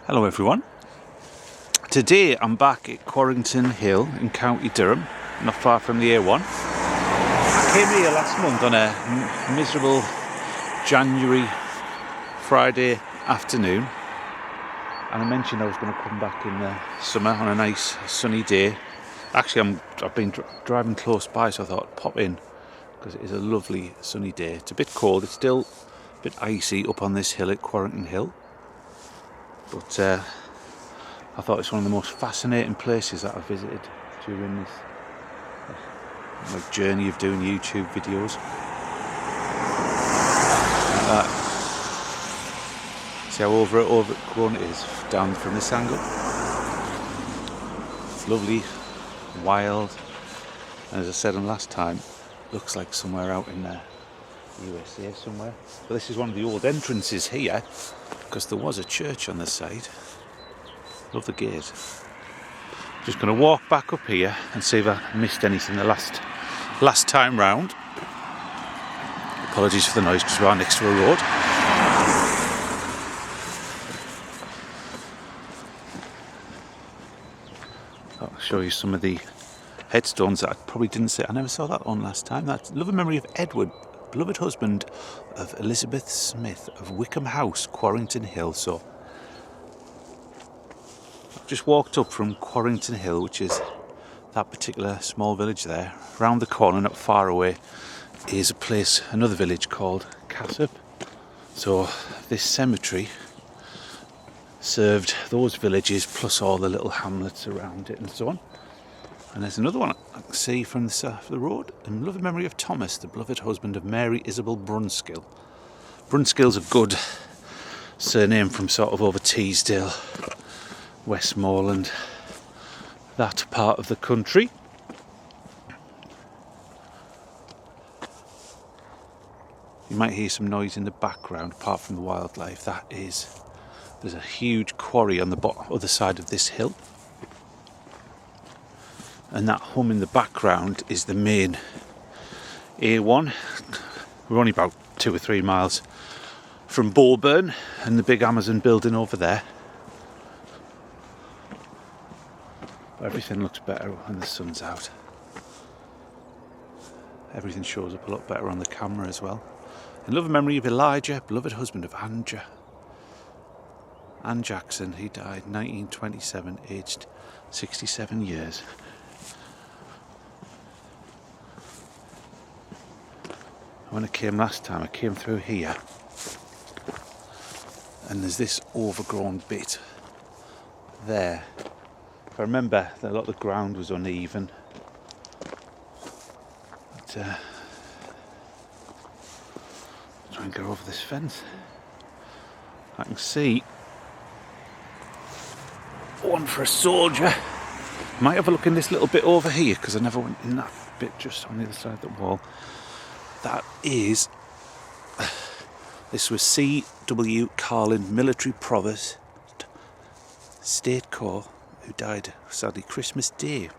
Hello everyone. Today I'm back at Quarrington Hill in County Durham, not far from the A1. I came here last month on a miserable January Friday afternoon, and I mentioned I was going to come back in the summer on a nice sunny day. Actually, I've been driving close by, so I thought I'd pop in because it is a lovely sunny day. It's a bit cold, it's still a bit icy up on this hill at Quarrington Hill. But I thought it's one of the most fascinating places that I've visited during this journey of doing YouTube videos. See how overgrown it is down from this angle? It's lovely, wild, and as I said on last time, looks like somewhere out in the USA somewhere. But this is one of the old entrances here, because there was a church on the side. Love the gate. Just going to walk back up here and see if I missed anything the last time round. Apologies for the noise because we are next to a road. I'll show you some of the headstones that I probably didn't say. I never saw that one last time. That's love and memory of Edward, beloved husband of Elizabeth Smith of Wickham House, Quarrington Hill. So I've just walked up from Quarrington Hill, which is that particular small village there. Round the corner, not far away, is a place, another village called Cassop. So this cemetery served those villages plus all the little hamlets around it and so on. And there's another one I can see from the south of the road. In loving memory of Thomas, the beloved husband of Mary Isabel Brunskill. Brunskill's a good surname from sort of over Teesdale, Westmoreland, that part of the country. You might hear some noise in the background apart from the wildlife. There's a huge quarry on the other side of this hill. And that hum in the background is the main A1. We're only about 2 or 3 miles from Bolburn and the big Amazon building over there. But everything looks better when the sun's out. Everything shows up a lot better on the camera as well. In love and memory of Elijah, beloved husband of Ann Jackson. He died 1927, aged 67 years. When I came last time, I came through here, and there's this overgrown bit there. If I remember, a lot of the ground was uneven. But, try and go over this fence. I can see one for a soldier. Might have a look in this little bit over here because I never went in that bit just on the other side of the wall. This was C.W. Carlin, military provost, State Corps, who died sadly Christmas Day,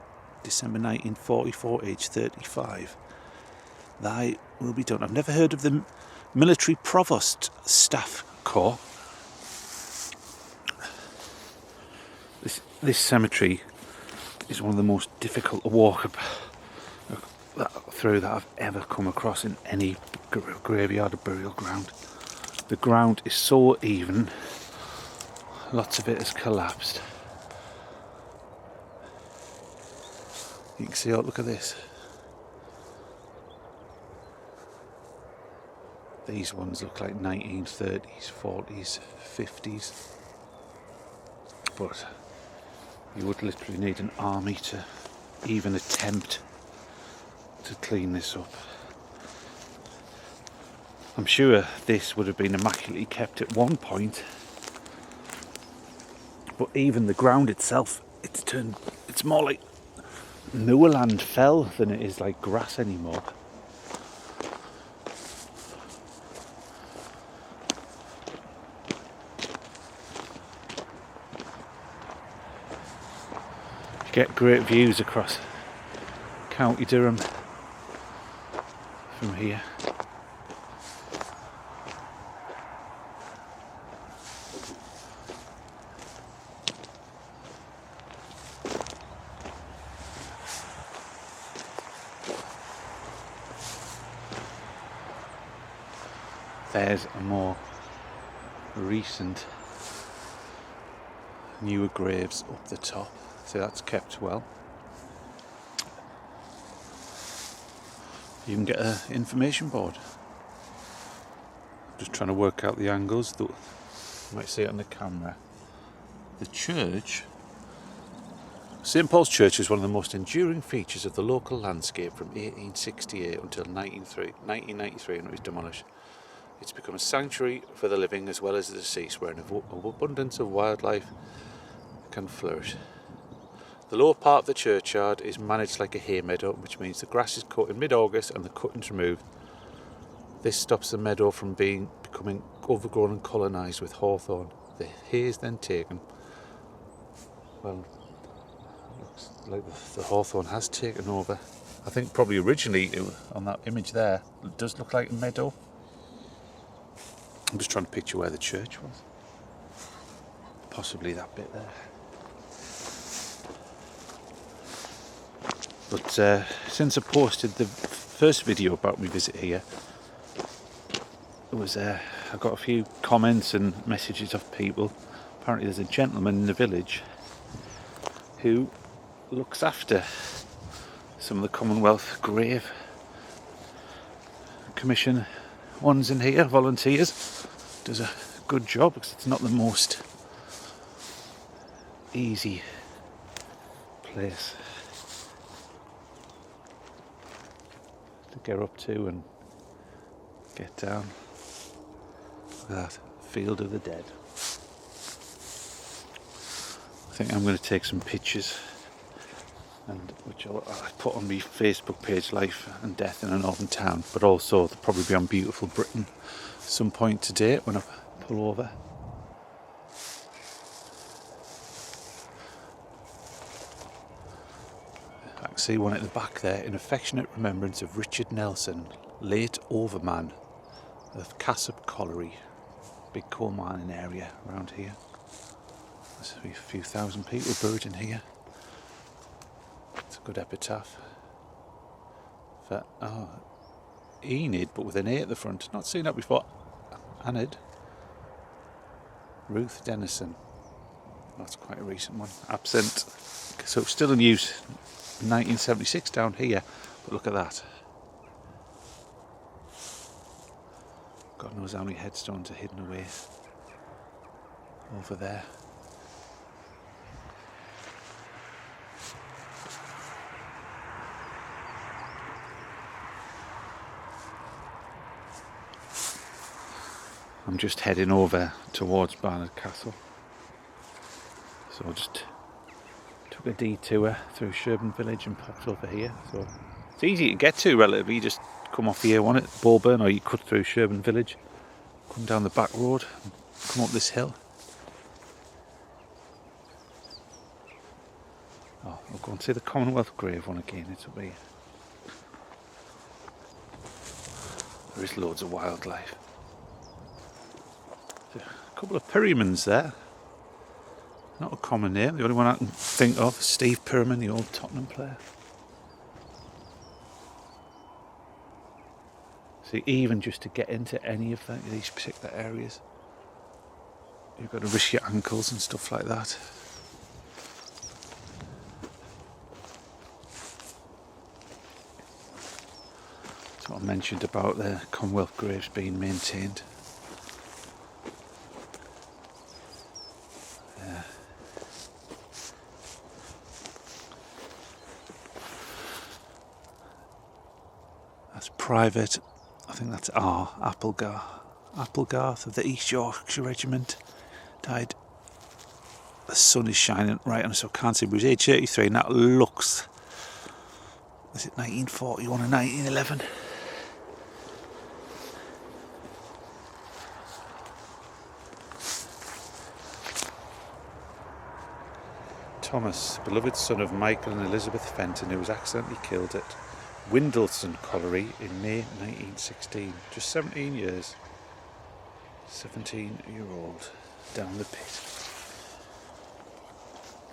December 1944, aged 35. Thy will be done. I've never heard of the military provost staff corps. This cemetery is one of the most difficult to walk through that I've ever come across in any graveyard or burial ground. The ground is so even, lots of it has collapsed. You can see, oh, look at this. These ones look like 1930s, 40s, 50s. But you would literally need an army to even attempt to clean this up. I'm sure this would have been immaculately kept at one point, but even the ground itself, it's more like moorland fell than it is like grass anymore. You get great views across County Durham from here. there's a more recent, newer graves up the top, so that's kept well. You can get an information board. Just trying to work out the angles. You might see it on the camera. The church, St Paul's Church, is one of the most enduring features of the local landscape from 1868 until 1993, when it was demolished. It's become a sanctuary for the living as well as the deceased, where an abundance of wildlife can flourish. The lower part of the churchyard is managed like a hay meadow, which means the grass is cut in mid-August and the cuttings removed. This stops the meadow from becoming overgrown and colonised with hawthorn. The hay is then taken. Well, looks like the hawthorn has taken over. I think probably originally on that image there, it does look like a meadow. I'm just trying to picture where the church was. Possibly that bit there. But since I posted the first video about my visit here, I got a few comments and messages of people. Apparently there's a gentleman in the village who looks after some of the Commonwealth Grave Commission ones in here, volunteers. Does a good job because it's not the most easy place to get up to and get down. Look at that, Field of the Dead. I think I'm going to take some pictures, and which I'll put on my Facebook page, Life and Death in a Northern Town, but also they'll probably be on Beautiful Britain some point today when I pull over. I can see one at the back there, in affectionate remembrance of Richard Nelson, late overman of Cassop Colliery, big coal mining area around here. There's a few thousand people buried in here. It's a good epitaph. Enid, but with an A at the front. Not seen that before. Anid. Ruth Dennison. That's quite a recent one. Absent. So still in use. 1976 down here. But look at that. God knows how many headstones are hidden away over there. I'm just heading over towards Barnard Castle. So I just took a detour through Sherburn Village and popped over here. So it's easy to get to relatively. You just come off the A1 at Bulburn, or you cut through Sherburn Village, come down the back road and come up this hill. Oh, I'll go and see the Commonwealth Grave one again. It's up here. There is loads of wildlife. A couple of Perrymans there. Not a common name. The only one I can think of, Steve Perryman, the old Tottenham player. See, even just to get into any of these particular areas, you've got to risk your ankles and stuff like that. That's what I mentioned about the Commonwealth graves being maintained. Yeah. That's private. I think that's Applegarth of the East Yorkshire Regiment. Died. The sun is shining right on us, so I can't see, but he was age 33, and that looks, is it 1941 or 1911? Thomas, beloved son of Michael and Elizabeth Fenton, who was accidentally killed at Windleston Colliery in May 1916. Just 17 years. 17-year-old down the pit.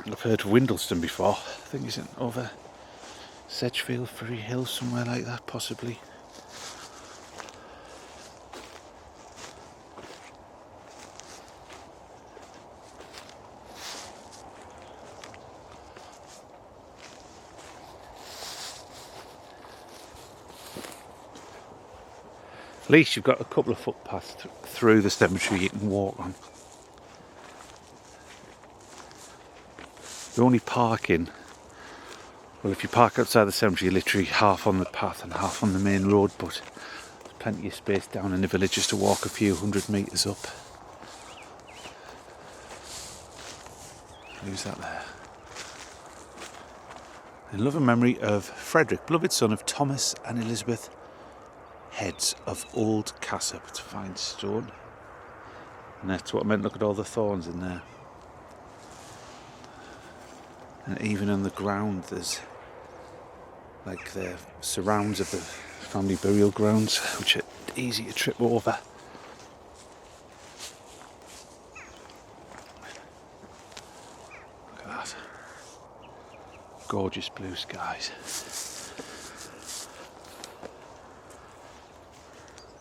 I've heard of Windleston before. I think it's over Sedgefield, Ferry Hill, somewhere like that, possibly. At least you've got a couple of footpaths through the cemetery you can walk on. The only parking, well, if you park outside the cemetery, you're literally half on the path and half on the main road, but there's plenty of space down in the village just to walk a few 100 metres up. Who's that there? In loving memory of Frederick, beloved son of Thomas and Elizabeth Heads of Old Cassop. It's a fine stone. And that's what I meant, look at all the thorns in there. And even on the ground there's like the surrounds of the family burial grounds, which are easy to trip over. Look at that. Gorgeous blue skies.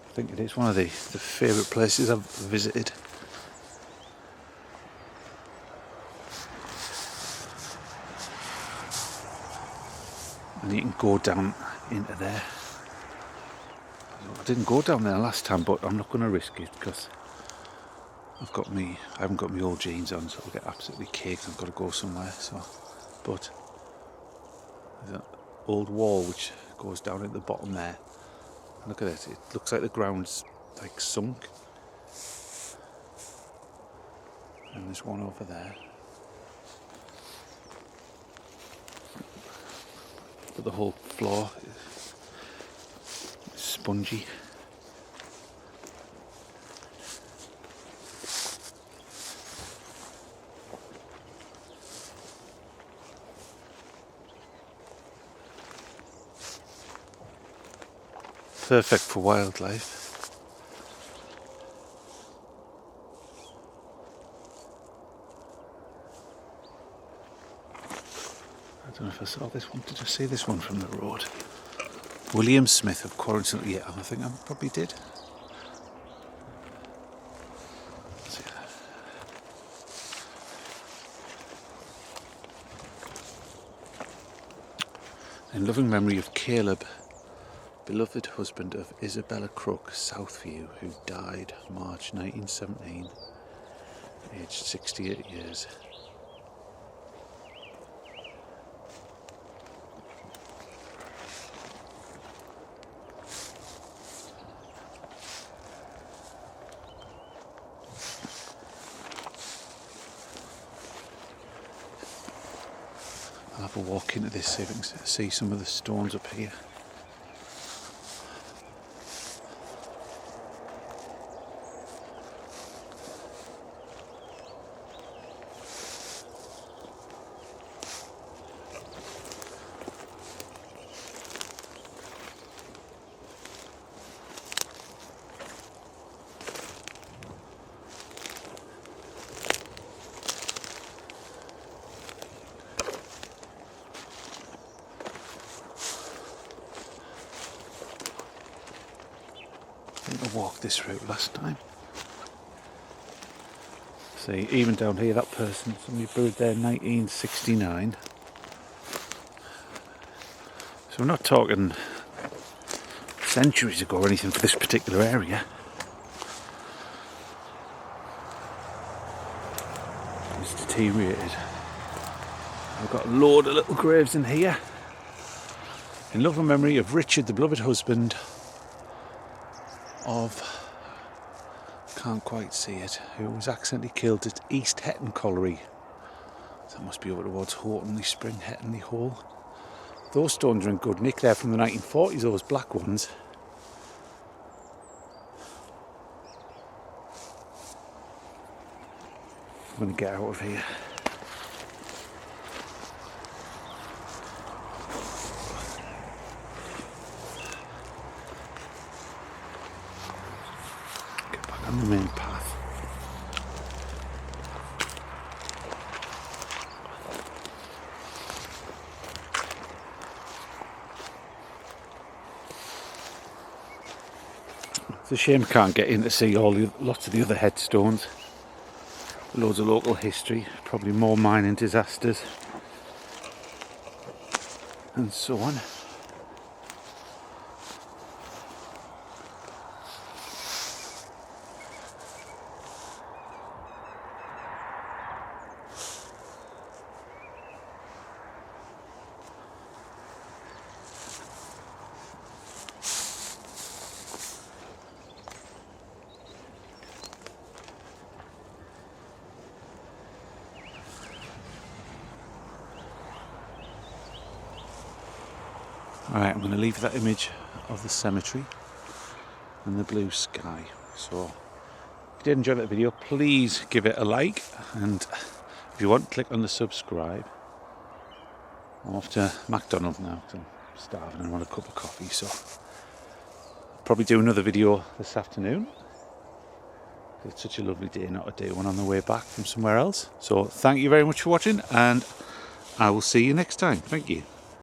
I think it is one of the favourite places I've visited. And you can go down into there. I didn't go down there last time, but I'm not going to risk it because I haven't got my old jeans on, so I'll get absolutely caked. I've got to go somewhere. But there's an old wall which goes down at the bottom there. Look at it. It looks like the ground's like sunk. And there's one over there. But the whole floor is spongy. Perfect for wildlife. I don't know if I saw this one. Did I see this one from the road? William Smith of Quarrington Hill. Yeah, I think I probably did. In loving memory of Caleb, beloved husband of Isabella Crook, Southview, who died March 1917, aged 68 years. I'll have a walk into this, see if I can see some of the stones up here. I walked this route last time. See, even down here, that person, somebody buried there in 1969. So we're not talking centuries ago or anything for this particular area. It's deteriorated. I've got a load of little graves in here. In love and memory of Richard, the beloved husband of, can't quite see it, who was accidentally killed at East Hetton Colliery. So that must be over towards Hortonley Spring, Hettonley Hall. Those stones are in good nick. They're from the 1940s, those black ones. I'm going to get out of here. Get back on the main path. It's a shame I can't get in to see lots of the other headstones. Loads of local history, probably more mining disasters and so on. Alright, I'm going to leave that image of the cemetery and the blue sky. So if you did enjoy that video, please give it a like, and if you want, click on the subscribe. I'm off to McDonald's now because I'm starving and want a cup of coffee, so I'll probably do another video this afternoon. It's such a lovely day not to do one on the way back from somewhere else. So thank you very much for watching, and I will see you next time. Thank you.